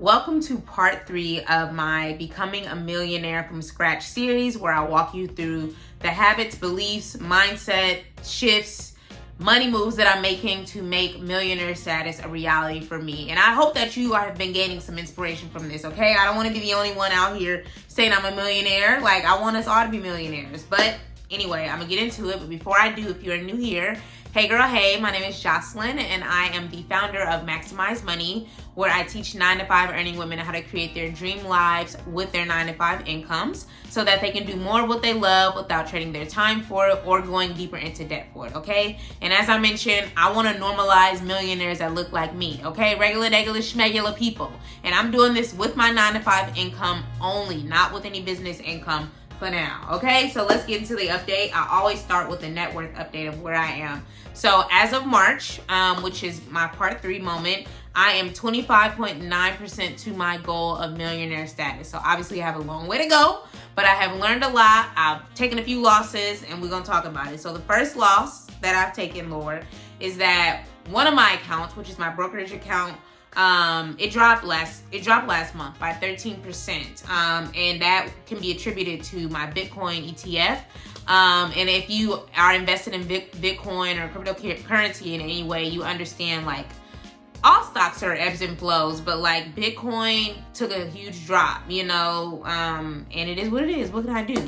Welcome to part 3 of my Becoming a Millionaire from Scratch series, where I walk you through the habits, beliefs, mindset, shifts, money moves that I'm making to make millionaire status a reality for me. And I hope that you have been gaining some inspiration from this, okay? I don't want to be the only one out here saying I'm a millionaire. Like, I want us all to be millionaires. But anyway, I'm going to get into it. But before I do, if you're new here, hey girl, hey, my name is Jocelyn, and I am the founder of Maximize Money, where I teach 9-to-5 earning women how to create their dream lives with their 9-to-5 incomes so that they can do more of what they love without trading their time for it or going deeper into debt for it, okay? And as I mentioned, I want to normalize millionaires that look like me, okay? Regular, schmegular people. And I'm doing this with my 9-to-5 income only, not with any business income for now, okay? So let's get into the update. I always start with a net worth update of where I am. So as of March, which is my part 3 moment, I am 25.9% to my goal of millionaire status. So obviously I have a long way to go, but I have learned a lot. I've taken a few losses, and we're gonna talk about it. So the first loss that I've taken, Lord, is that one of my accounts, which is my brokerage account, it dropped last month by 13%. And that can be attributed to my Bitcoin ETF. And if you are invested in Bitcoin or cryptocurrency in any way, you understand, like, all stocks are ebbs and flows, but like Bitcoin took a huge drop, and it is what it is. What can I do?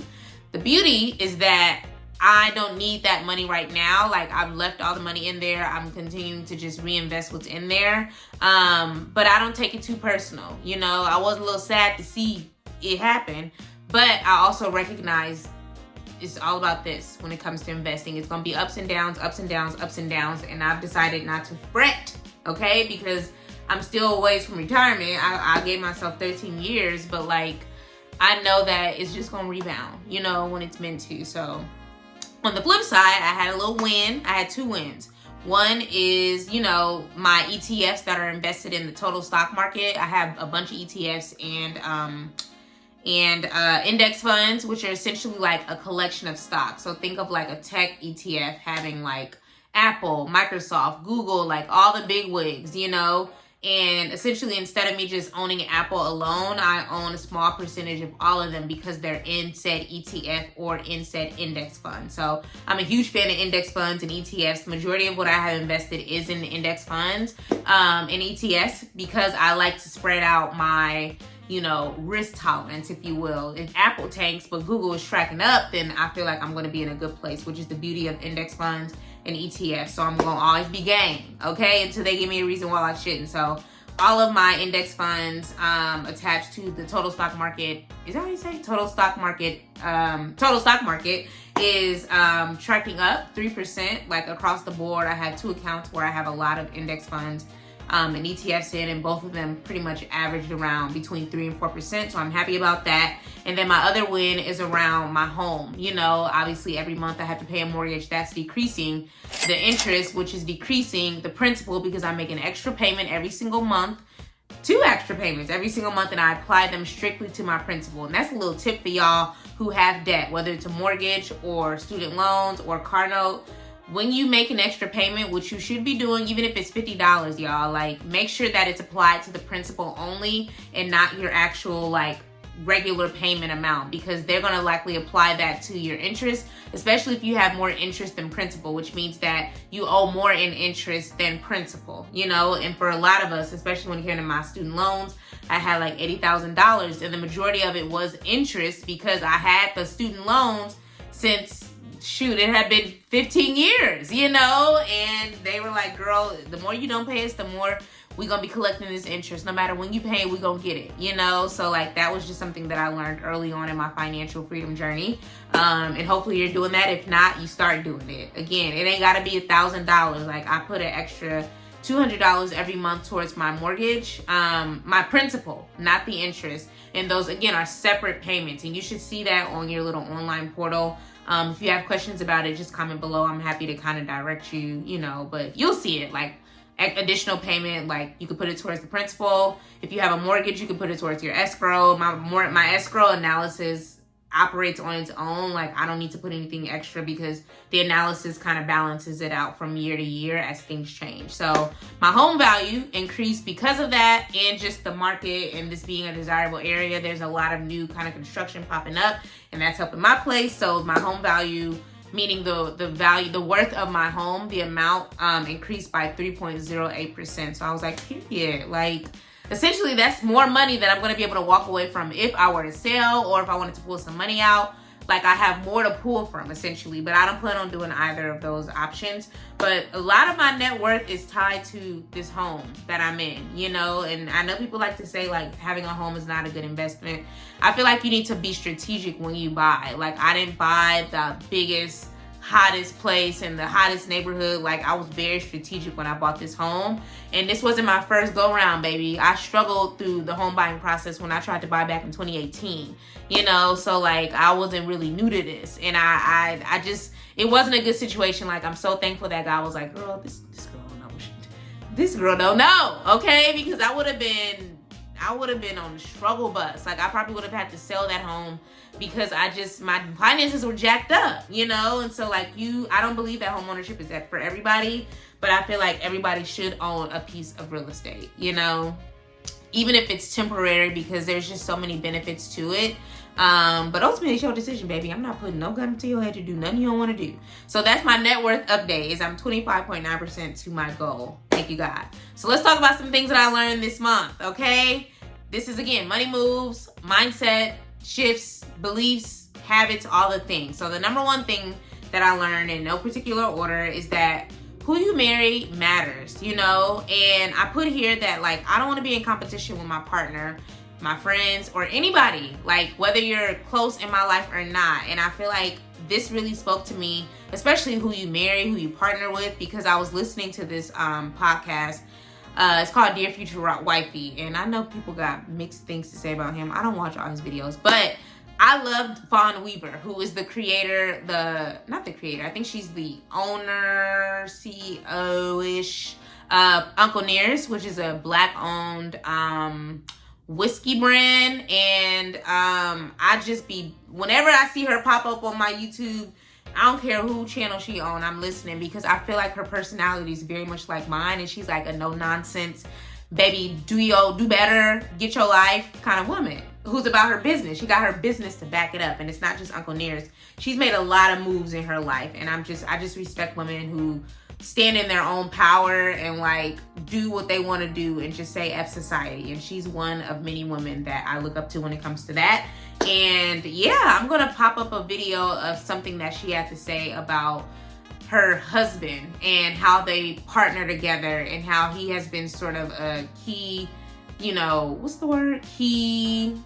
The beauty is that I don't need that money right now. Like, I've left all the money in there. I'm continuing to just reinvest what's in there. But I don't take it too personal. I was a little sad to see it happen, but I also recognize it's all about this when it comes to investing. It's going to be ups and downs, ups and downs, ups and downs. And I've decided not to fret, okay? Because I'm still a ways from retirement. I gave myself 13 years, but like, I know that it's just going to rebound, when it's meant to. So on the flip side, I had a little win. I had 2 wins. One is, my ETFs that are invested in the total stock market. I have a bunch of ETFs and index funds, which are essentially like a collection of stocks. So think of like a tech ETF having like Apple, Microsoft, Google, like all the big wigs, and essentially instead of me just owning Apple alone, I own a small percentage of all of them because they're in said ETF or in said index fund. So I'm a huge fan of index funds and ETFs. The majority of what I have invested is in index funds and ETFs because I like to spread out my risk tolerance, if you will. If Apple tanks but Google is tracking up, then I feel like I'm going to be in a good place, which is the beauty of index funds and ETFs. So I'm going to always be game, okay, until they give me a reason why I shouldn't. So all of my index funds attached to the total stock market, is that what you say? Total stock market is tracking up 3%, like across the board. I have 2 accounts where I have a lot of index funds and ETFs in, and both of them pretty much averaged around between 3 and 4%. So I'm happy about that. And then my other win is around my home. Obviously every month I have to pay a mortgage. That's decreasing the interest, which is decreasing the principal, because I make an extra payment every single month, 2 extra payments every single month, and I apply them strictly to my principal. And that's a little tip for y'all who have debt, whether it's a mortgage or student loans or car note. When you make an extra payment, which you should be doing, even if it's $50, y'all, like, make sure that it's applied to the principal only and not your actual, like, regular payment amount, because they're going to likely apply that to your interest, especially if you have more interest than principal, which means that you owe more in interest than principal, and for a lot of us, especially when it came to my student loans, I had like $80,000, and the majority of it was interest because I had the student loans since it had been 15 years, and they were like, girl, the more you don't pay us, the more we're going to be collecting this interest. No matter when you pay, we're going to get it, So like, that was just something that I learned early on in my financial freedom journey. And hopefully you're doing that. If not, you start doing it. Again, it ain't got to be $1,000. Like, I put an extra $200 every month towards my mortgage, my principal, not the interest. And those, again, are separate payments. And you should see that on your little online portal. If you have questions about it, just comment below. I'm happy to kind of direct you, but you'll see it, like additional payment, like you could put it towards the principal. If you have a mortgage, you can put it towards your escrow. My escrow analysis, operates on its own. Like, I don't need to put anything extra because the analysis kind of balances it out from year to year as things change. So my home value increased because of that, and just the market and this being a desirable area. There's a lot of new kind of construction popping up, and that's helping my place. So my home value, meaning the value, the worth of my home, the amount increased by 3.08%. So I was like, period. Like, essentially, that's more money that I'm going to be able to walk away from if I were to sell, or if I wanted to pull some money out. Like, I have more to pull from, essentially. But I don't plan on doing either of those options. But a lot of my net worth is tied to this home that I'm in, you know? And I know people like to say, like, having a home is not a good investment. I feel like you need to be strategic when you buy. Like, I didn't buy the biggest, hottest place in the hottest neighborhood. Like, I was very strategic when I bought this home, and this wasn't my first go round, baby. I struggled through the home buying process when I tried to buy back in 2018, you know? So like, I wasn't really new to this, and I just, it wasn't a good situation. Like, I'm so thankful that God was like, girl, this girl don't know. This girl don't know, okay? Because I would have been on the struggle bus. Like, I probably would have had to sell that home because my finances were jacked up, you know? And so like, I don't believe that home ownership is that for everybody, but I feel like everybody should own a piece of real estate, you know? Even if it's temporary, because there's just so many benefits to it. But ultimately, it's your decision, baby. I'm not putting no gun to your head to do nothing you don't want to do. So that's my net worth update, is I'm 25.9% to my goal. Thank you, God. So let's talk about some things that I learned this month, okay? This is, again, money moves, mindset, shifts, beliefs, habits, all the things. So the number one thing that I learned, in no particular order, is that who you marry matters, you know? And I put here that, like, I don't want to be in competition with my partner, my friends, or anybody, like, whether you're close in my life or not. And I feel like this really spoke to me, especially who you marry, who you partner with, because I was listening to this podcast. It's called Dear Future Wifey, and I know people got mixed things to say about him. I don't watch all his videos, but I loved Fawn Weaver, who is the creator, not the creator, I think she's the owner, CEO-ish, Uncle Near's, which is a Black-owned whiskey brand. And whenever I see her pop up on my YouTube, I don't care who channel she on, I'm listening, because I feel like her personality is very much like mine, and she's like a no-nonsense, baby, do better, get your life kind of woman who's about her business. She got her business to back it up, and it's not just Uncle Near's. She's made a lot of moves in her life, and I just respect women who stand in their own power and like do what they want to do and just say F society. And she's one of many women that I look up to when it comes to that. And yeah, I'm gonna pop up a video of something that she had to say about her husband and how they partner together, and how he has been sort of a key, you know, key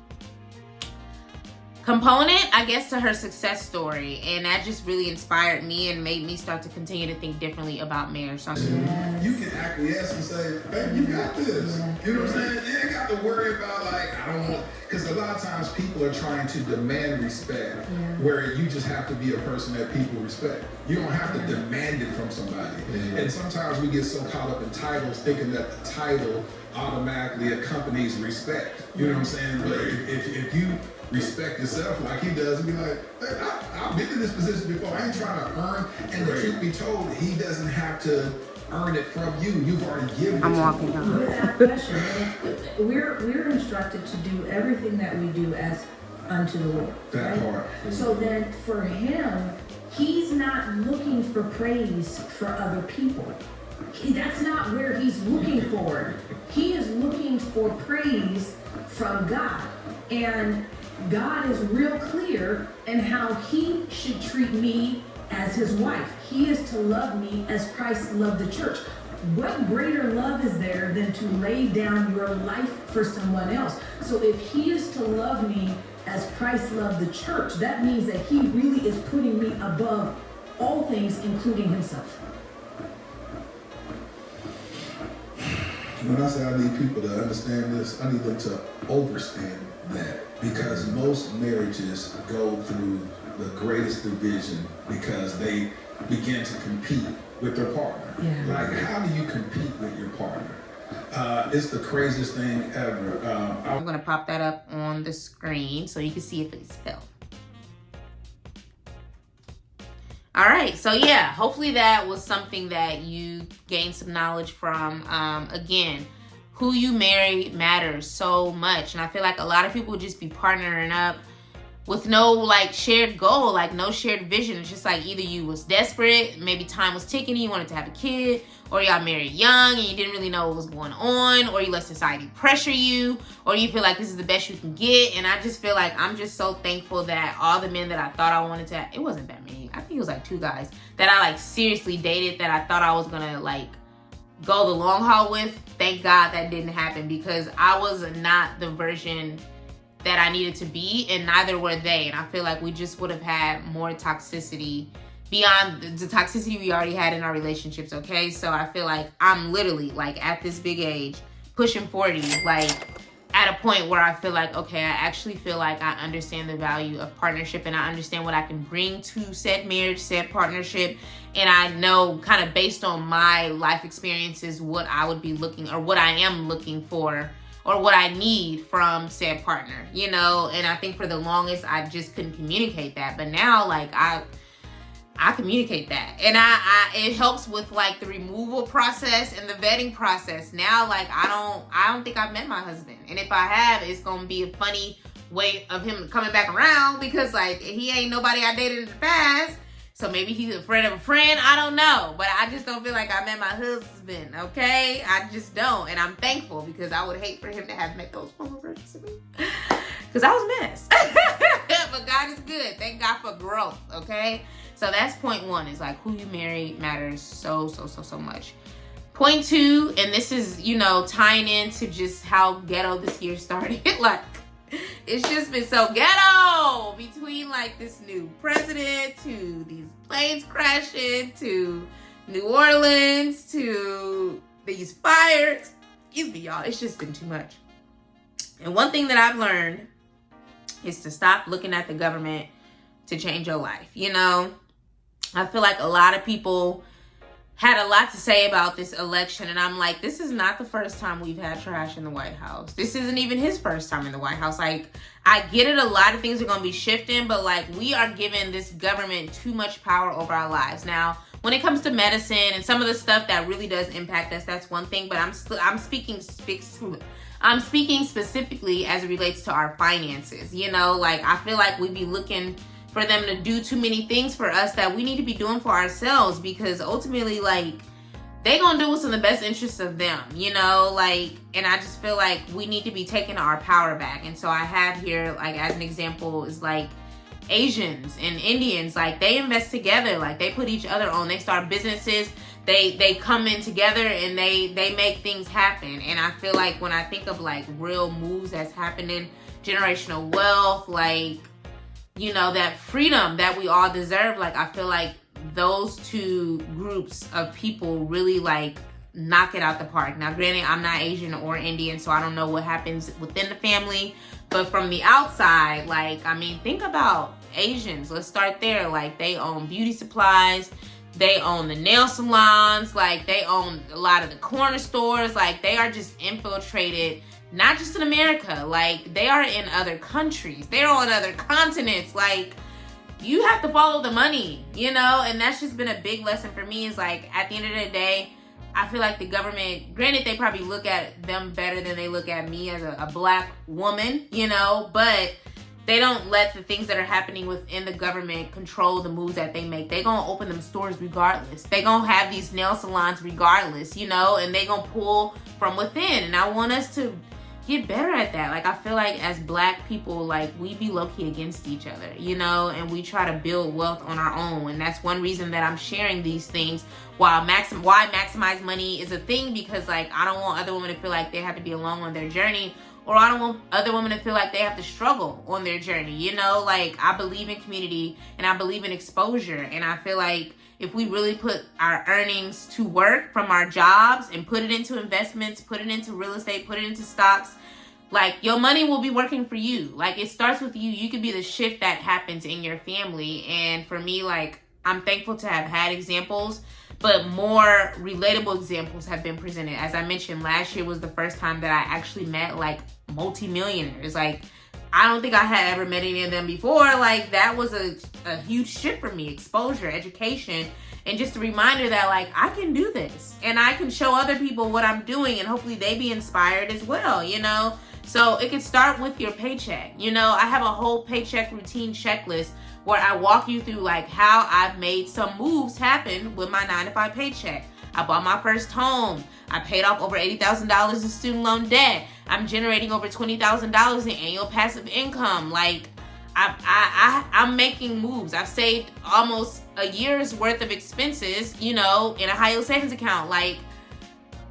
component, I guess, to her success story. And that just really inspired me and made me start to continue to think differently about marriage. So you can acquiesce and say, baby, you got this. You know what I'm saying? You ain't got to worry about, like, I don't want, because a lot of times people are trying to demand respect, where you just have to be a person that people respect. You don't have to demand it from somebody. And sometimes we get so caught up in titles, thinking that the title automatically accompanies respect. You know what I'm saying? But if you respect yourself like he does, and be like, hey, I've been in this position before. I ain't trying to earn. And the truth be told, he doesn't have to earn it from you. You've already given it to him. Without question, we're instructed to do everything that we do as unto the Lord. That right? part. So then for him, he's not looking for praise for other people. That's not where he's looking for. He is looking for praise from God. And God is real clear in how he should treat me as his wife. He is to love me as Christ loved the church. What greater love is there than to lay down your life for someone else? So if he is to love me as Christ loved the church, that means that he really is putting me above all things, including himself. When I say I need people to understand this, I need them to overstand that, because most marriages go through the greatest division because they begin to compete with their partner. Like, how do you compete with your partner? It's the craziest thing ever. I'm gonna pop that up on the screen so you can see if it's spelled. All right, so yeah, hopefully that was something that you gained some knowledge from. Again, who you marry matters so much, and I feel like a lot of people just be partnering up with no like shared goal, like no shared vision. It's just like either you was desperate, maybe time was ticking, you wanted to have a kid, or y'all married young and you didn't really know what was going on, or you let society pressure you, or you feel like this is the best you can get. And I just feel like I'm just so thankful that all the men that I thought I wanted to, it wasn't that many, I think it was like 2 guys that I like seriously dated that I thought I was gonna like go the long haul with. Thank God that didn't happen, because I was not the version that I needed to be, and neither were they. And I feel like we just would have had more toxicity beyond the toxicity we already had in our relationships, okay? So I feel like I'm literally like at this big age, pushing 40, like at a point where I feel like, okay, I actually feel like I understand the value of partnership, and I understand what I can bring to said marriage, said partnership. And I know kind of based on my life experiences what I would be looking, or what I am looking for, or what I need from said partner, you know? And I think for the longest, I just couldn't communicate that. But now, like, I communicate that. And it helps with, like, the removal process and the vetting process. Now, like, I don't think I've met my husband. And if I have, it's going to be a funny way of him coming back around, because, like, he ain't nobody I dated in the past. So maybe he's a friend of a friend. I don't know. But I just don't feel like I met my husband, okay? I just don't. And I'm thankful, because I would hate for him to have met those former versions of me. Because I was a mess. But God is good. Thank God for growth, okay? So that's point 1, is like who you marry matters so much. Point 2, and this is, you know, tying into just how ghetto this year started. Like, it's just been so ghetto between like this new president, to these planes crashing, to New Orleans, to these fires. Excuse me, y'all. It's just been too much. And one thing that I've learned is to stop looking at the government to change your life. You know, I feel like a lot of people had a lot to say about this election, and I'm like, this is not the first time we've had trash in the White House. This isn't even his first time in the White House. Like, I get it, a lot of things are going to be shifting, but like, we are giving this government too much power over our lives. Now, when it comes to medicine and some of the stuff that really does impact us, that's one thing, but I'm speaking specifically as it relates to our finances. You know, like, I feel like we be looking for them to do too many things for us that we need to be doing for ourselves, because ultimately, like, they gonna do what's in the best interest of them, you know? Like, and I just feel like we need to be taking our power back. And so I have here, like, as an example, is like Asians and Indians, like, they invest together, like, they put each other on, they start businesses, they come in together, and they make things happen. And I feel like when I think of like real moves that's happening, generational wealth, like, you know, that freedom that we all deserve, like, I feel like those two groups of people really like knock it out the park. Now, granted, I'm not Asian or Indian, so I don't know what happens within the family, but from the outside, like, I mean, think about Asians. Let's start there. Like, they own beauty supplies, they own the nail salons, like, they own a lot of the corner stores. Like, they are just infiltrated, not just in America, like, they are in other countries, they're on other continents. Like, you have to follow the money, you know? And that's just been a big lesson for me, is like, at the end of the day, I feel like the government, granted, they probably look at them better than they look at me as a black woman, you know, but they don't let the things that are happening within the government control the moves that they make. They gonna open them stores regardless. They gonna have these nail salons regardless, you know, and they gonna pull from within. And I want us to get better at that. Like, I feel like as black people, like, we be low-key against each other, you know, and we try to build wealth on our own. And that's one reason that I'm sharing these things. Why maximize money is a thing, because, like, I don't want other women to feel like they have to be alone on their journey, or I don't want other women to feel like they have to struggle on their journey, you know? Like, I believe in community, and I believe in exposure, and I feel like if we really put our earnings to work from our jobs and put it into investments, put it into real estate, put it into stocks, like, your money will be working for you. Like, it starts with you. You could be the shift that happens in your family. And for me, like, I'm thankful to have had examples, but more relatable examples have been presented. As I mentioned, last year was the first time that I actually met like multimillionaires, like I don't think I had ever met any of them before. Like, that was a huge shift for me. Exposure, education, and just a reminder that, like, I can do this. And I can show other people what I'm doing, and hopefully they be inspired as well, you know? So it can start with your paycheck. You know, I have a whole paycheck routine checklist where I walk you through, like, how I've made some moves happen with my 9-to-5 paycheck. I bought my first home. I paid off over $80,000 in student loan debt. I'm generating over $20,000 in annual passive income. Like, I'm making moves. I've saved almost a year's worth of expenses, you know, in a high yield savings account. Like,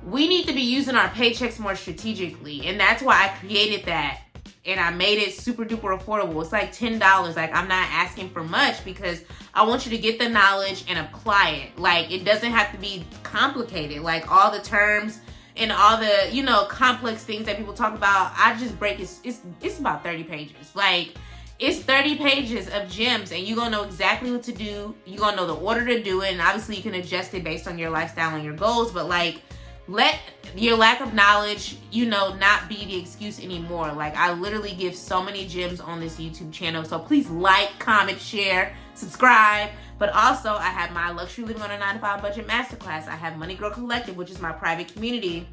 we need to be using our paychecks more strategically. And that's why I created that. And I made it super duper affordable. It's like $10. Like, I'm not asking for much because I want you to get the knowledge and apply it. Like, it doesn't have to be complicated. Like, all the terms and all the, you know, complex things that people talk about, I just break it. It's about 30 pages. Like, it's 30 pages of gems, and you're going to know exactly what to do. You're going to know the order to do it. And obviously you can adjust it based on your lifestyle and your goals. But, like, let your lack of knowledge, you know, not be the excuse anymore. Like, I literally give so many gems on this YouTube channel. So please like, comment, share, subscribe. But also, I have my Luxury Living on a 9-to-5 Budget Masterclass. I have Money Girl Collective, which is my private community,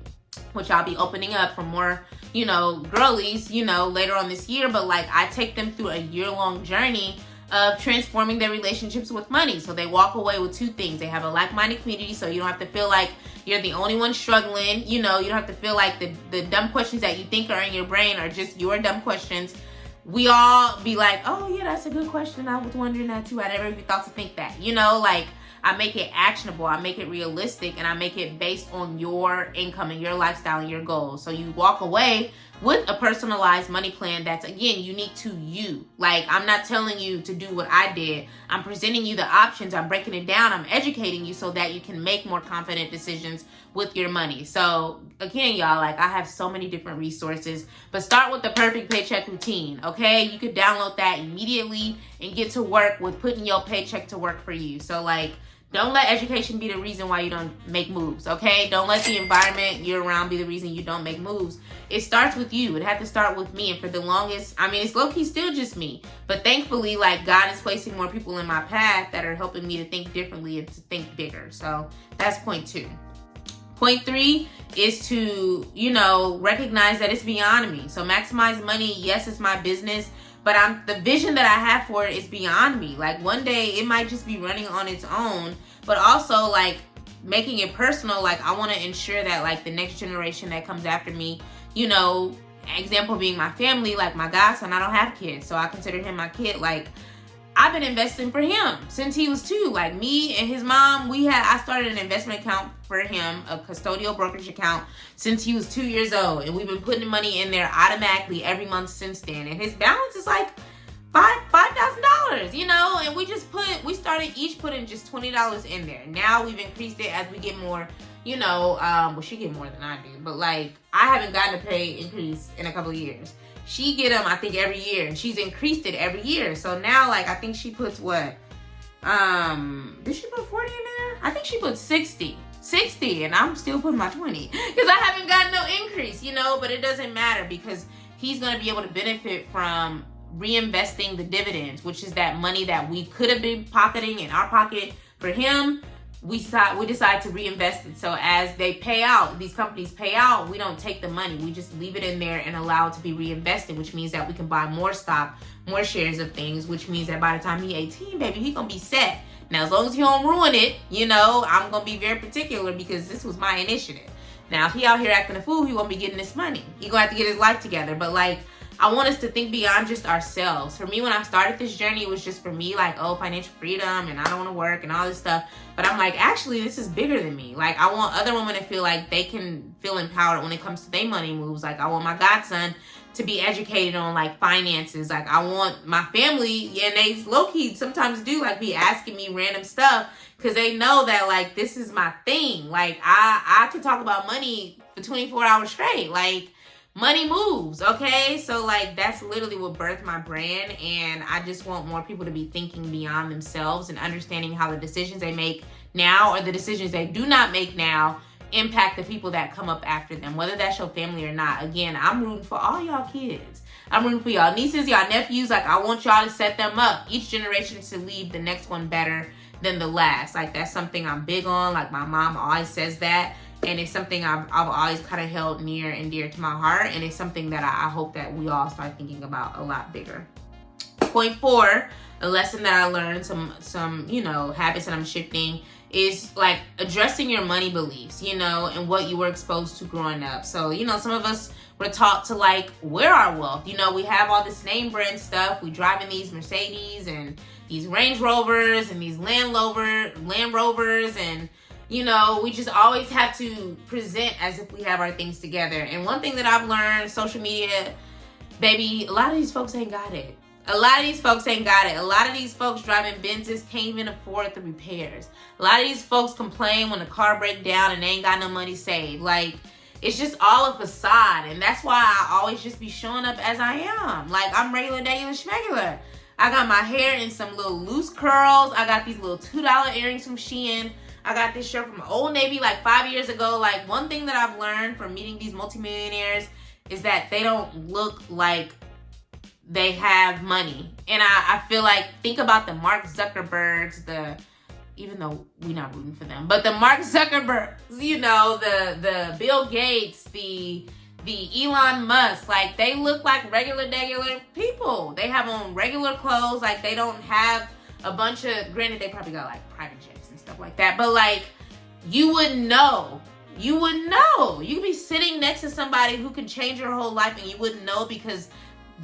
which I'll be opening up for more, you know, girlies, you know, later on this year. But, like, I take them through a year-long journey of transforming their relationships with money. So they walk away with two things. They have a like-minded community, so you don't have to feel like you're the only one struggling. You know, you don't have to feel like the dumb questions that you think are in your brain are just your dumb questions. We all be like, oh yeah, that's a good question. I was wondering that too. I never even thought to think that. You know, like, I make it actionable, I make it realistic, and I make it based on your income and your lifestyle and your goals. So you walk away with a personalized money plan that's, again, unique to you. Like, I'm not telling you to do what I did. I'm presenting you the options. I'm breaking it down. I'm educating you so that you can make more confident decisions with your money. So, again, y'all, like, I have so many different resources. But start with the perfect paycheck routine, okay? You could download that immediately and get to work with putting your paycheck to work for you. So, like, don't let education be the reason why you don't make moves, okay? Don't let the environment you're around be the reason you don't make moves. It starts with you. It had to start with me. And for the longest, I mean, it's low-key still just me. But thankfully, like, God is placing more people in my path that are helping me to think differently and to think bigger. So that's point 2. Point 3 is to, you know, recognize that it's beyond me. So maximize money. Yes, it's my business. But the vision that I have for it is beyond me. Like, one day it might just be running on its own, but also, like, making it personal. Like, I want to ensure that, like, the next generation that comes after me, you know, example being my family, like my godson, I don't have kids, so I consider him my kid. Like, I've been investing for him since he was 2. Like, me and his mom, I started an investment account for him, a custodial brokerage account, since he was 2 years old. And we've been putting money in there automatically every month since then. And his balance is like $5,000, you know? And we started each putting just $20 in there. Now we've increased it as we get more, you know, well, she get more than I do. But, like, I haven't gotten a pay increase in a couple of years. She get them, I think, every year, and she's increased it every year. So now, like, I think she puts what? Did she put 40 in there? I think she put 60, and I'm still putting my 20 because I haven't gotten no increase, you know. But it doesn't matter because he's gonna be able to benefit from reinvesting the dividends, which is that money that we could have been pocketing in our pocket for him. We decide to reinvest it. So as they pay out, these companies pay out, we don't take the money. We just leave it in there and allow it to be reinvested, which means that we can buy more stock, more shares of things, which means that by the time he's 18, baby, he gonna be set. Now, as long as he don't ruin it, you know, I'm gonna be very particular because this was my initiative. Now, if he out here acting a fool, he won't be getting this money. He gonna have to get his life together. But, like, I want us to think beyond just ourselves. For me, when I started this journey, it was just for me, like, oh, financial freedom, and I don't want to work and all this stuff. But I'm like, actually, this is bigger than me. Like, I want other women to feel like they can feel empowered when it comes to their money moves. Like, I want my godson to be educated on, like, finances. Like, I want my family, and they low-key sometimes do, like, be asking me random stuff because they know that, like, this is my thing. Like, I could talk about money for 24 hours straight. Like, money moves, okay? So, like, that's literally what birthed my brand, and I just want more people to be thinking beyond themselves and understanding how the decisions they make now or the decisions they do not make now impact the people that come up after them, whether that's your family or not. Again, I'm rooting for all y'all kids. I'm rooting for y'all nieces, y'all nephews. Like, I want y'all to set them up. Each generation to leave the next one better than the last. Like, that's something I'm big on. Like, my mom always says that. And it's something I've always kind of held near and dear to my heart. And it's something that I hope that we all start thinking about a lot bigger. Point 4, a lesson that I learned, some you know, habits that I'm shifting, is like addressing your money beliefs, you know, and what you were exposed to growing up. So, you know, some of us were taught to like wear our wealth. You know, we have all this name brand stuff. We drive in these Mercedes and these Range Rovers and these Land Rovers, and you know, we just always have to present as if we have our things together. And one thing that I've learned, social media, baby, a lot of these folks ain't got it. A lot of these folks ain't got it. A lot of these folks driving Benzes can't even afford the repairs. A lot of these folks complain when the car break down and they ain't got no money saved. Like, it's just all a facade. And that's why I always just be showing up as I am. Like, I'm regular, schmegular. I got my hair in some little loose curls. I got these little $2 earrings from Shein. I got this shirt from Old Navy like 5 years ago. Like, one thing that I've learned from meeting these multimillionaires is that they don't look like they have money. And I feel like, think about the Mark Zuckerbergs, even though we're not rooting for them, but the Mark Zuckerbergs, you know, the Bill Gates, the Elon Musk, like, they look like regular people. They have on regular clothes. Like, they don't have a bunch of, granted, they probably got like private jets and stuff like that, but like, you would know. You would know. You could be sitting next to somebody who can change your whole life and you wouldn't know, because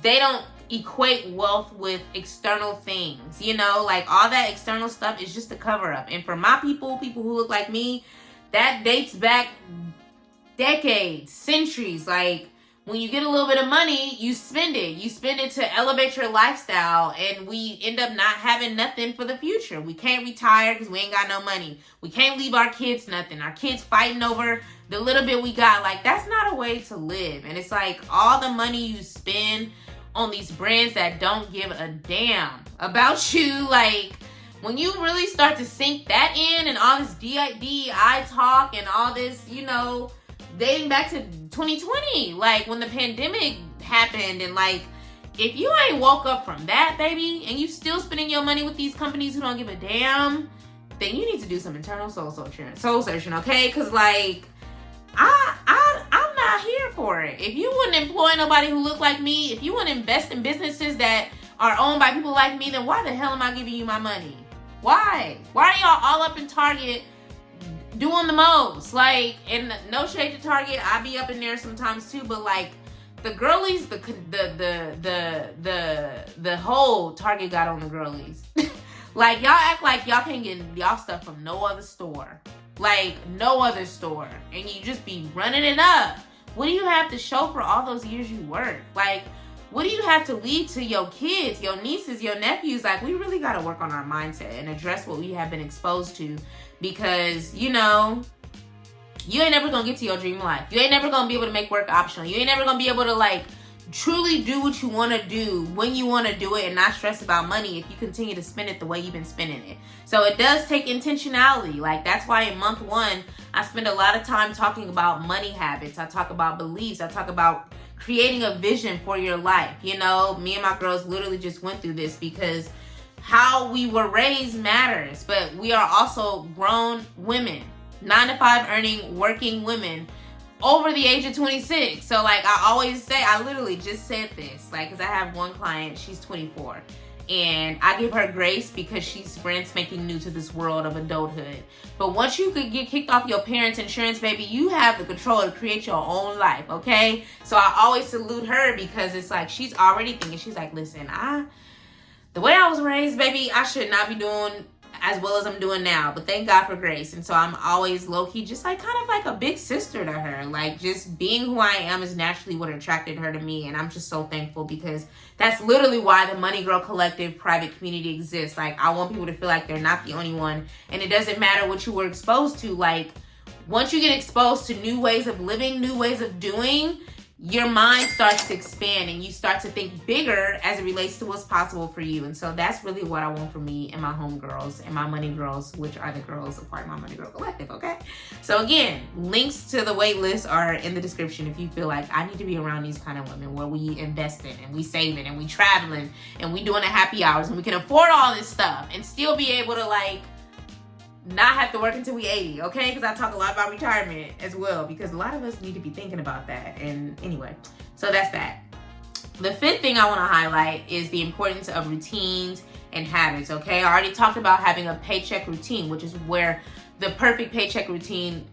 they don't equate wealth with external things. You know, like, all that external stuff is just a cover up. And for my people who look like me, that dates back decades, centuries. Like, when you get a little bit of money, you spend it. You spend it to elevate your lifestyle, and we end up not having nothing for the future. We can't retire because we ain't got no money. We can't leave our kids nothing. Our kids fighting over the little bit we got. Like, that's not a way to live. And it's like, all the money you spend on these brands that don't give a damn about you, like, when you really start to sink that in, and all this DEI talk and all this, you know, dating back to 2020, like, when the pandemic happened, and like, if you ain't woke up from that, baby, and you still spending your money with these companies who don't give a damn, then you need to do some internal soul searching, okay? Because like, I'm not here for it. If you wouldn't employ nobody who look like me, if you wouldn't invest in businesses that are owned by people like me, then why the hell am I giving you my money? Why are y'all all up in Target doing the most? Like, and no shade to Target, I be up in there sometimes too, but like, the girlies, the whole Target got on the girlies. Like, y'all act like y'all can't get y'all stuff from no other store. Like, no other store. And you just be running it up. What do you have to show for all those years you worked? Like, what do you have to leave to your kids, your nieces, your nephews? Like, we really got to work on our mindset and address what we have been exposed to. Because, you know, you ain't never going to get to your dream life. You ain't never going to be able to make work optional. You ain't never going to be able to, like, truly do what you want to do when you want to do it and not stress about money if you continue to spend it the way you've been spending it. So it does take intentionality. Like, that's why in month 1, I spend a lot of time talking about money habits. I talk about beliefs. I talk about creating a vision for your life. You know, me and my girls literally just went through this, because how we were raised matters, but we are also grown women, 9-to-5 earning, working women over the age of 26. So like, I always say, I literally just said this, like, because I have one client, she's 24, and I give her grace because she's brand spanking new to this world of adulthood. But once you could get kicked off your parents' insurance, baby, you have the control to create your own life, okay? So I always salute her, because it's like, she's already thinking, she's like, listen, the way I was raised, baby, I should not be doing as well as I'm doing now, but thank God for grace. And so I'm always low-key just like kind of like a big sister to her. Like, just being who I am is naturally what attracted her to me, and I'm just so thankful, because that's literally why the Money Girl Collective private community exists. Like, I want people to feel like they're not the only one, and it doesn't matter what you were exposed to. Like, once you get exposed to new ways of living, new ways of doing, your mind starts to expand and you start to think bigger as it relates to what's possible for you. And so that's really what I want for me and my homegirls and my money girls, which are the girls a part of my Money Girl Collective, okay? So again, links to the wait list are in the description if you feel like I need to be around these kind of women where we investing and we saving and we traveling and we doing the happy hours and we can afford all this stuff and still be able to like not have to work until we 80, okay? Because I talk a lot about retirement as well, because a lot of us need to be thinking about that. And anyway, so that's that. The fifth thing I want to highlight is the importance of routines and habits, okay? I already talked about having a paycheck routine, which is where the perfect paycheck routine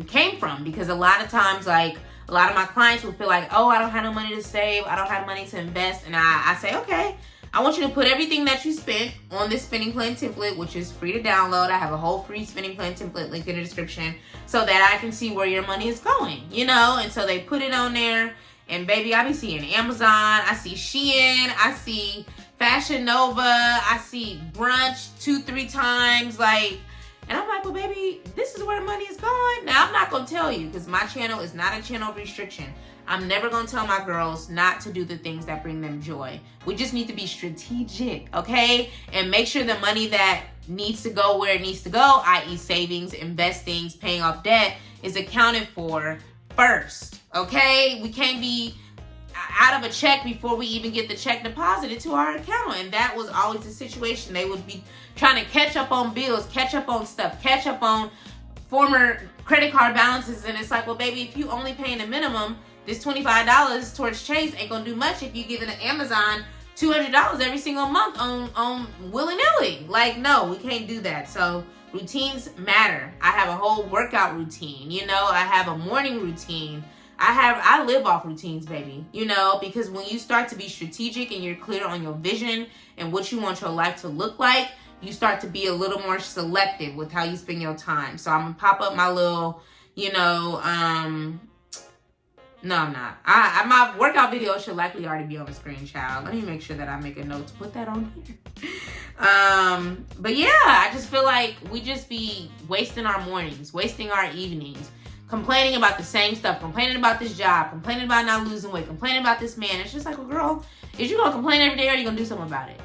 came from, because a lot of times, like, a lot of my clients will feel like, oh, I don't have no money to save, I don't have money to invest, and I say, okay, I want you to put everything that you spent on this spending plan template, which is free to download. I have a whole free spending plan template link in the description so that I can see where your money is going, you know? And so they put it on there, and baby, I be seeing Amazon, I see Shein, I see Fashion Nova, I see brunch 2-3 times, like, and I'm like, well, baby, this is where money is going. Now, I'm not going to tell you because my channel is not a channel of restriction. I'm never going to tell my girls not to do the things that bring them joy. We just need to be strategic, okay? And make sure the money that needs to go where it needs to go, i.e. savings, investings, paying off debt, is accounted for first, okay? We can't be out of a check before we even get the check deposited to our account. And that was always the situation. They would be trying to catch up on bills, catch up on stuff, catch up on former credit card balances. And it's like, well, baby, if you only paying the minimum, this $25 towards Chase ain't gonna do much if you giving Amazon $200 every single month on willy-nilly. Like, no, we can't do that. So routines matter. I have a whole workout routine, you know, I have a morning routine. I live off routines, baby, you know, because when you start to be strategic and you're clear on your vision and what you want your life to look like, you start to be a little more selective with how you spend your time. So I'm gonna pop up my little, you know, no, I'm not. My workout video should likely already be on the screen, child. Let me make sure that I make a note to put that on here. But yeah, I just feel like we just be wasting our mornings, wasting our evenings, complaining about the same stuff, complaining about this job, complaining about not losing weight, complaining about this man. It's just like, well, girl, is you gonna complain every day or are you gonna do something about it?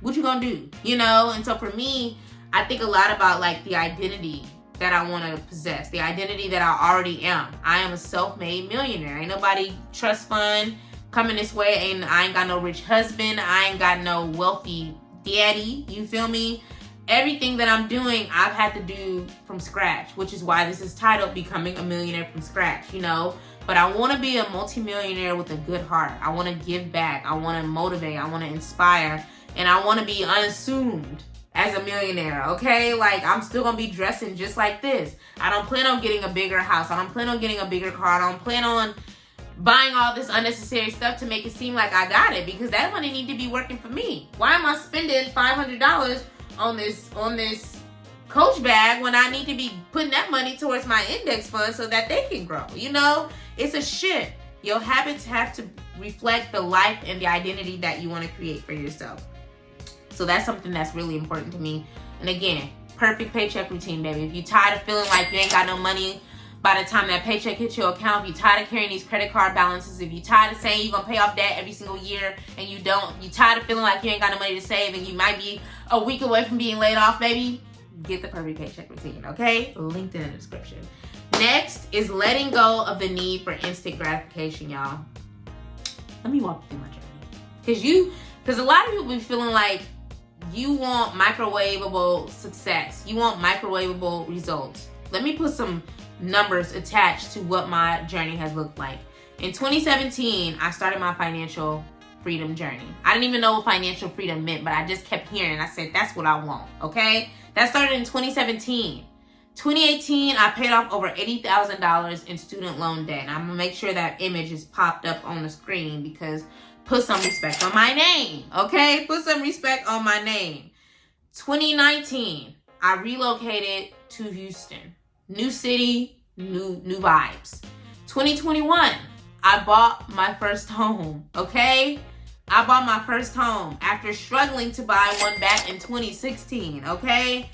What you gonna do? You know? And so for me, I think a lot about like the identity that I want to possess, the identity that I already am. I am a self-made millionaire. Ain't nobody trust fund coming this way. I ain't got no rich husband. I ain't got no wealthy daddy. You feel me? Everything that I'm doing, I've had to do from scratch, which is why this is titled Becoming a Millionaire from Scratch, you know? But I want to be a multimillionaire with a good heart. I want to give back. I want to motivate. I want to inspire. And I want to be unassumed as a millionaire, okay? Like, I'm still gonna be dressing just like this. I don't plan on getting a bigger house. I don't plan on getting a bigger car. I don't plan on buying all this unnecessary stuff to make it seem like I got it, because that money need to be working for me. Why am I spending $500 on this Coach bag when I need to be putting that money towards my index fund so that they can grow? You know, it's a shift. Your habits have to reflect the life and the identity that you want to create for yourself. So that's something that's really important to me. And again, perfect paycheck routine, baby. If you're tired of feeling like you ain't got no money by the time that paycheck hits your account, if you're tired of carrying these credit card balances, if you're tired of saying you're going to pay off debt every single year and you don't, you're tired of feeling like you ain't got no money to save and you might be a week away from being laid off, baby, get the perfect paycheck routine, okay? Linked in the description. Next is letting go of the need for instant gratification, y'all. Let me walk you through my journey. Because a lot of people be feeling like you want microwavable success. You want microwavable results. Let me put some numbers attached to what my journey has looked like. In 2017, I started my financial freedom journey. I didn't even know what financial freedom meant, but I just kept hearing. I said, that's what I want, okay? That started in 2017. 2018, I paid off over $80,000 in student loan debt. And I'm gonna make sure that image is popped up on the screen because put some respect on my name, okay? Put some respect on my name. 2019, I relocated to Houston. New city, new vibes. 2021, I bought my first home, okay? I bought my first home after struggling to buy one back in 2016, okay?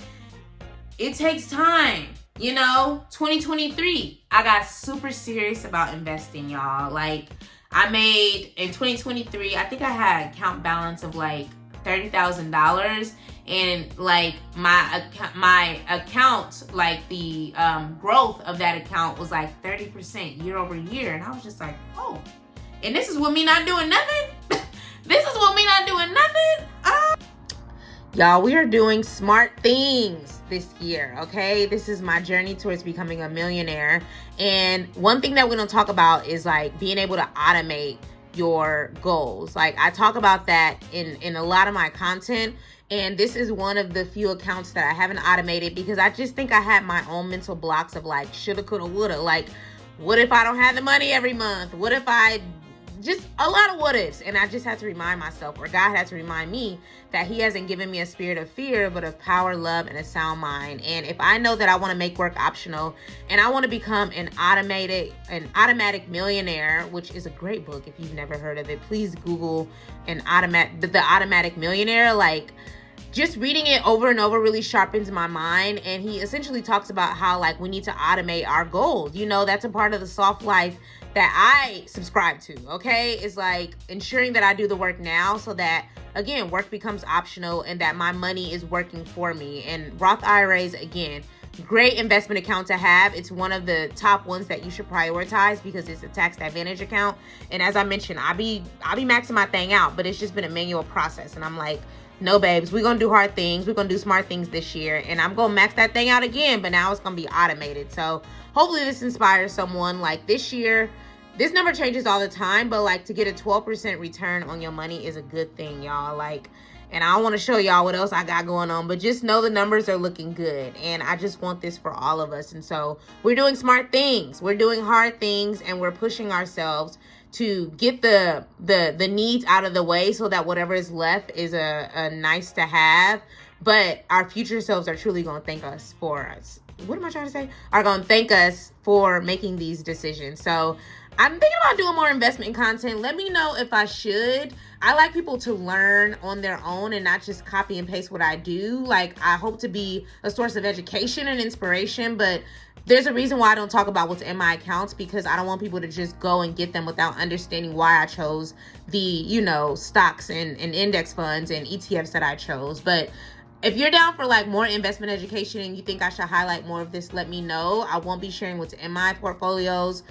It takes time. You know, 2023, I got super serious about investing, y'all. Like, I made, in 2023, I think I had account balance of like $30,000, and like my account, like the growth of that account was like 30% year over year. And I was just like, oh, and this is with me not doing nothing? This is with me not doing nothing? Y'all, we are doing smart things this year, okay? This is my journey towards becoming a millionaire. And one thing that we're going to talk about is like being able to automate your goals. Like, I talk about that in a lot of my content. And this is one of the few accounts that I haven't automated because I just think I had my own mental blocks of like shoulda, coulda, woulda. Like, what if I don't have the money every month? What if I just a lot of what ifs? And I just had to remind myself, or God had to remind me, that he hasn't given me a spirit of fear, but of power, love, and a sound mind. And if I know that I want to make work optional and I want to become an automatic millionaire, which is a great book. If you've never heard of it, please Google the Automatic Millionaire. Like, just reading it over and over really sharpens my mind. And he essentially talks about how like we need to automate our goals. You know, that's a part of the soft life that I subscribe to, okay? It's like ensuring that I do the work now so that, again, work becomes optional and that my money is working for me. And Roth IRAs, again, great investment account to have. It's one of the top ones that you should prioritize because it's a tax advantage account. And as I mentioned, I'll be maxing my thing out, but it's just been a manual process. And I'm like, no, babes, we're going to do hard things. We're going to do smart things this year. And I'm going to max that thing out again, but now it's going to be automated. So hopefully this inspires someone. Like, this year, this number changes all the time, but like to get a 12% return on your money is a good thing, y'all. Like, and I want to show y'all what else I got going on, but just know the numbers are looking good. And I just want this for all of us. And so we're doing smart things. We're doing hard things, and we're pushing ourselves to get the needs out of the way so that whatever is left is a nice to have. But our future selves are truly going to thank us for us. What am I trying to say? Are going to thank us for making these decisions. So I'm thinking about doing more investment content. Let me know if I should. I like people to learn on their own and not just copy and paste what I do. Like, I hope to be a source of education and inspiration, but there's a reason why I don't talk about what's in my accounts, because I don't want people to just go and get them without understanding why I chose the, you know, stocks and index funds and ETFs that I chose. But if you're down for like more investment education and you think I should highlight more of this, let me know. I won't be sharing what's in my portfolios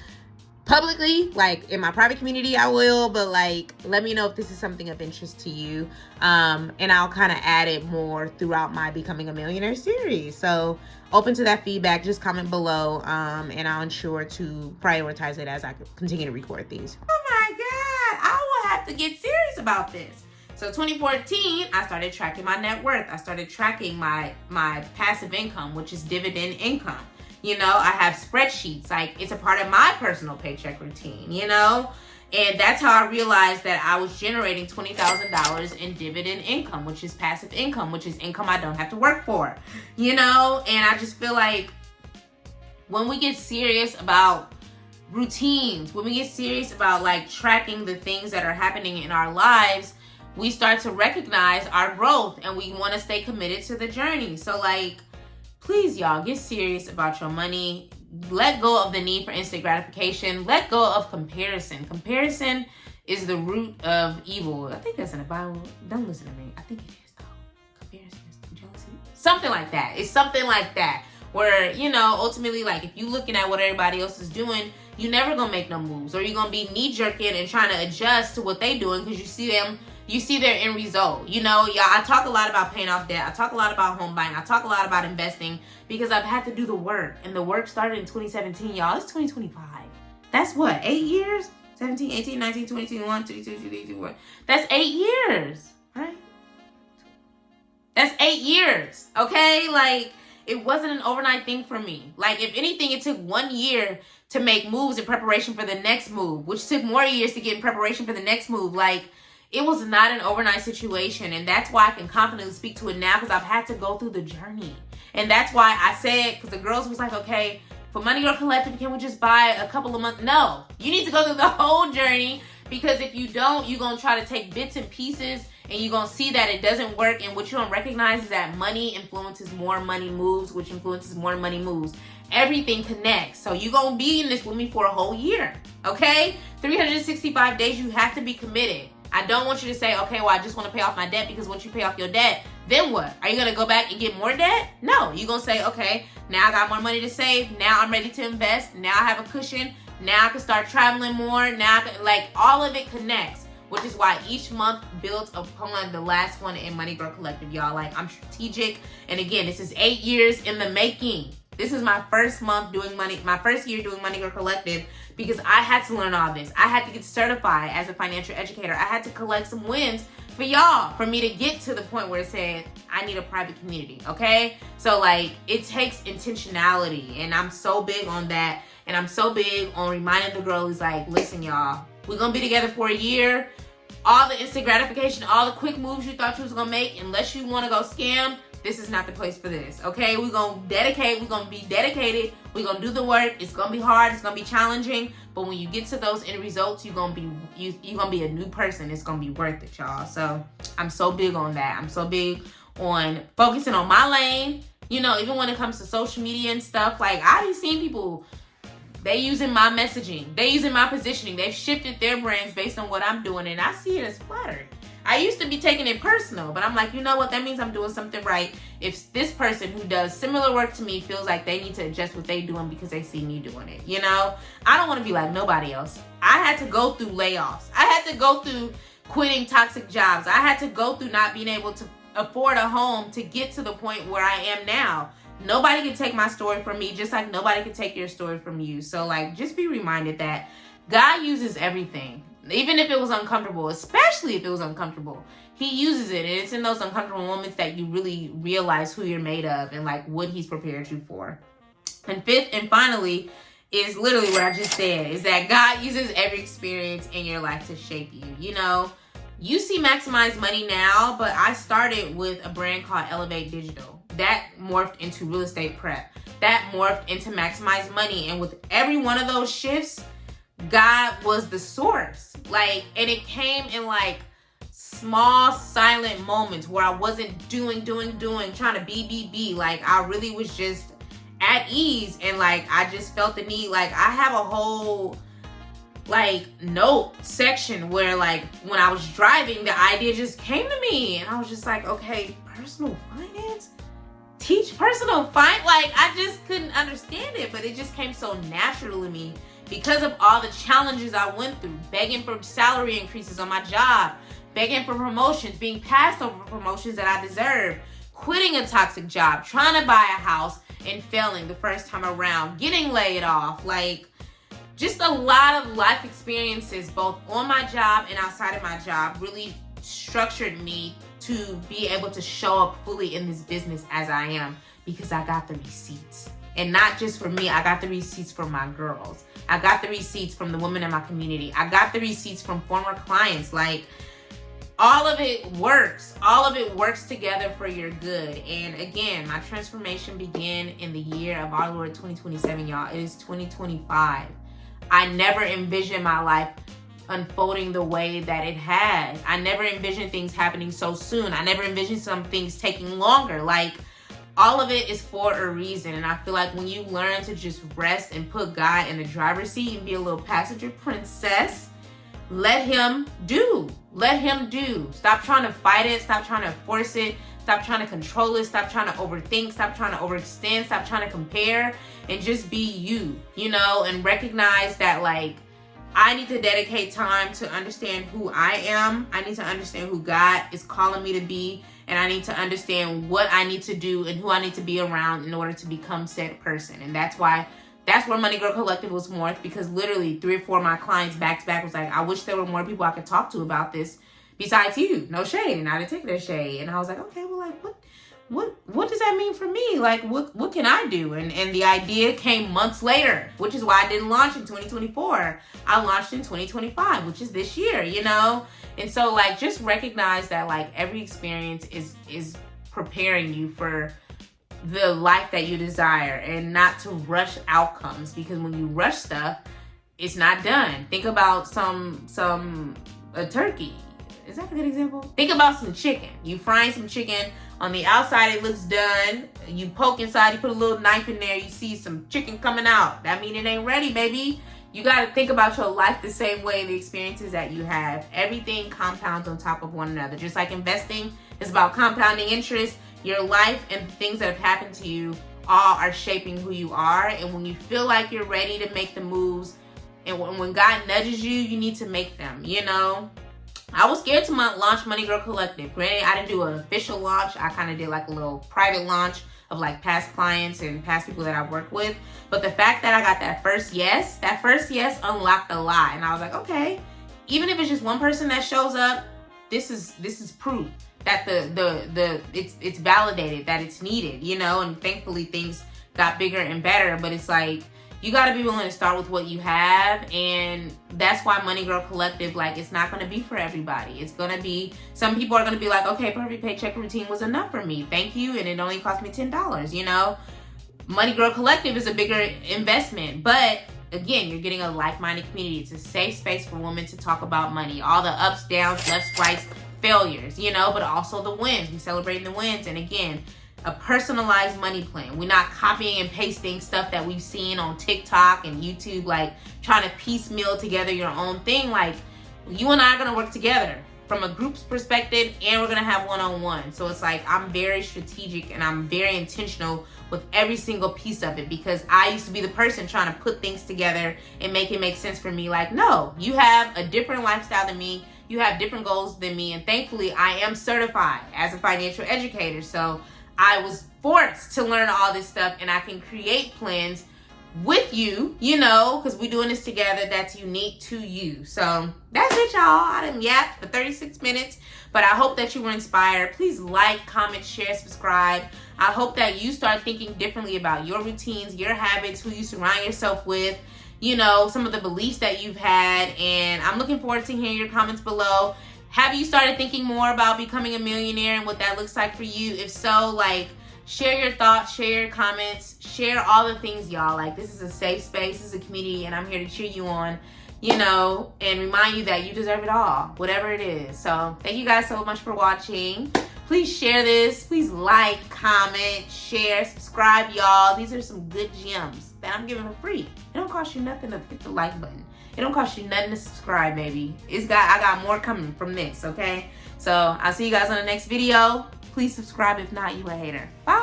publicly. Like, in my private community I will, but like, let me know if this is something of interest to you, and I'll kind of add it more throughout my Becoming a Millionaire series. So open to that feedback. Just comment below, and I'll ensure to prioritize it as I continue to record these. Oh my God, I will have to get serious about this. So 2014, I started tracking my net worth. I started tracking my passive income, which is dividend income. You know, I have spreadsheets. Like, it's a part of my personal paycheck routine, you know? And that's how I realized that I was generating $20,000 in dividend income, which is passive income, which is income I don't have to work for, you know? And I just feel like when we get serious about routines, when we get serious about like tracking the things that are happening in our lives, we start to recognize our growth and we want to stay committed to the journey. So like, please, y'all, get serious about your money. Let go of the need for instant gratification. Let go of comparison. Comparison is the root of evil. I think that's in the Bible. Don't listen to me. I think it is, though. Comparison is jealousy. Something like that. It's something like that. Where, you know, ultimately, like, if you're looking at what everybody else is doing, you're never going to make no moves. Or you're going to be knee-jerking and trying to adjust to what they're doing because you see their end result. You know, y'all, I talk a lot about paying off debt. I talk a lot about home buying. I talk a lot about investing because I've had to do the work. And the work started in 2017, y'all. It's 2025. That's what, 8 years? 17, 18, 19, 20, 21, 22, 23, 24. That's 8 years, right? That's 8 years, okay? Like, it wasn't an overnight thing for me. Like, if anything, it took 1 year to make moves in preparation for the next move, which took more years to get in preparation for the next move. Like, it was not an overnight situation. And that's why I can confidently speak to it now, because I've had to go through the journey. And that's why I said, because the girls was like, okay, for Money Girl Collective, can we just buy a couple of months? No, you need to go through the whole journey, because if you don't, you're going to try to take bits and pieces and you're going to see that it doesn't work. And what you don't recognize is that money influences more money moves, which influences more money moves. everything connects. So you're going to be in this with me for a whole year, okay? 365 days, you have to be committed. I don't want you to say, okay, well, I just want to pay off my debt, because once you pay off your debt, then what? Are you going to go back and get more debt? No, you're going to say, okay, now I got more money to save. Now I'm ready to invest. Now I have a cushion. Now I can start traveling more. Now I can, like, all of it connects, which is why each month builds upon the last one in Money Girl Collective, y'all. Like, I'm strategic. And again, this is 8 years in the making. This is my first month doing my first year doing Money Girl Collective, because I had to learn all this. I had to get certified as a financial educator. I had to collect some wins for y'all, for me to get to the point where it said, I need a private community, okay? So, like, it takes intentionality, and I'm so big on that. And I'm so big on reminding the girls, like, listen, y'all, we're going to be together for a year. All the instant gratification, all the quick moves you thought you was going to make, unless you want to go scam, this is not the place for this, okay? We're going to dedicate. We're going to be dedicated. We're going to do the work. It's going to be hard. It's going to be challenging. But when you get to those end results, you're going to be a new person. It's going to be worth it, y'all. So I'm so big on that. I'm so big on focusing on my lane. You know, even when it comes to social media and stuff, like, I've seen people, they using my messaging. They using my positioning. They've shifted their brands based on what I'm doing, and I see it as flattering. I used to be taking it personal, but I'm like, you know what? That means I'm doing something right. If this person who does similar work to me feels like they need to adjust what they're doing because they see me doing it, you know? I don't want to be like nobody else. I had to go through layoffs. I had to go through quitting toxic jobs. I had to go through not being able to afford a home to get to the point where I am now. Nobody can take my story from me, just like nobody can take your story from you. So, like, just be reminded that God uses everything. Even if it was uncomfortable, especially if it was uncomfortable, he uses it. And it's in those uncomfortable moments that you really realize who you're made of and, like, what he's prepared you for. And fifth and finally is literally what I just said, is that God uses every experience in your life to shape you. You know, you see Maximize Money now, but I started with a brand called Elevate Digital. That morphed into Real Estate Prep. That morphed into Maximize Money. And with every one of those shifts, God was the source. Like, and it came in like small silent moments where I wasn't doing, trying to be. Like, I really was just at ease, and like I just felt the need. Like, I have a whole like note section where, like, when I was driving, the idea just came to me, and I was just like, okay, personal finance? Teach personal finance? Like, I just couldn't understand it, but it just came so natural to me because of all the challenges I went through, begging for salary increases on my job, begging for promotions, being passed over promotions that I deserved, quitting a toxic job, trying to buy a house and failing the first time around, getting laid off, like, just a lot of life experiences, both on my job and outside of my job, really structured me to be able to show up fully in this business as I am, because I got the receipts. And not just for me, I got the receipts for my girls. I got the receipts from the women in my community. I got the receipts from former clients. Like, all of it works. All of it works together for your good. And again, my transformation began in the year of our Lord 2027, y'all. It is 2025. I never envisioned my life unfolding the way that it has. I never envisioned things happening so soon. I never envisioned some things taking longer. Like, all of it is for a reason. And I feel like when you learn to just rest and put God in the driver's seat and be a little passenger princess, let him do. Let him do. Stop trying to fight it. Stop trying to force it. Stop trying to control it. Stop trying to overthink. Stop trying to overextend. Stop trying to compare. And just be you, you know, and recognize that, like, I need to dedicate time to understand who I am. I need to understand who God is calling me to be. And I need to understand what I need to do and who I need to be around in order to become said person. And that's where Money Girl Collective was morphed, because literally 3 or 4 of my clients back to back was like, I wish there were more people I could talk to about this besides you. No shade. And I didn't take that shade. And I was like, okay, well, like, what does that mean for me? Like, what can I do? And the idea came months later, which is why I didn't launch in 2024. I launched in 2025, which is this year, you know? And so, like, just recognize that, like, every experience is preparing you for the life that you desire, and not to rush outcomes, because when you rush stuff, it's not done. Think about a turkey. Is that a good example? Think about some chicken. You frying some chicken. On the outside, it looks done. You poke inside, you put a little knife in there, you see some chicken coming out. That means it ain't ready, baby. You got to think about your life the same way, the experiences that you have. Everything compounds on top of one another. Just like investing is about compounding interest, your life and the things that have happened to you all are shaping who you are. And when you feel like you're ready to make the moves, and when God nudges you, you need to make them, you know? I was scared to launch Money Girl Collective. Granted, I didn't do an official launch. I kind of did like a little private launch of like past clients and past people that I work with. But the fact that I got that first yes unlocked a lot. And I was like, okay, even if it's just one person that shows up, this is proof that it's validated, that it's needed, you know. And thankfully things got bigger and better. But it's like, you got to be willing to start with what you have. And that's why Money Girl Collective, like, it's not going to be for everybody. It's going to be, some people are going to be like, okay, perfect paycheck routine was enough for me. Thank you. And it only cost me $10, you know. Money Girl Collective is a bigger investment. But again, you're getting a like-minded community. It's a safe space for women to talk about money. All the ups, downs, lefts, rights, failures, you know, but also the wins. We celebrating the wins. And again, a personalized money plan. We're not copying and pasting stuff that we've seen on TikTok and YouTube, like trying to piecemeal together your own thing. Like, you and I are going to work together from a group's perspective, and we're going to have one-on-one. So it's like, I'm very strategic and I'm very intentional with every single piece of it, because I used to be the person trying to put things together and make it make sense for me. Like, no, you have a different lifestyle than me. You have different goals than me. And thankfully, I am certified as a financial educator. So I was forced to learn all this stuff, and I can create plans with you, you know, because we're doing this together that's unique to you. So that's it, y'all. I done yapped for 36 minutes, but I hope that you were inspired. Please like, comment, share, subscribe. I hope that you start thinking differently about your routines, your habits, who you surround yourself with, you know, some of the beliefs that you've had. And I'm looking forward to hearing your comments below. Have you started thinking more about becoming a millionaire and what that looks like for you? If so, like, share your thoughts, share your comments, share all the things, y'all. Like, this is a safe space, this is a community, and I'm here to cheer you on, you know, and remind you that you deserve it all, whatever it is. So thank you guys so much for watching. Please share this. Please like, comment, share, subscribe, y'all. These are some good gems that I'm giving for free. It don't cost you nothing to hit the like button. It don't cost you nothing to subscribe, baby. I got more coming from this, okay? So I'll see you guys on the next video. Please subscribe. If not, you a hater. Bye.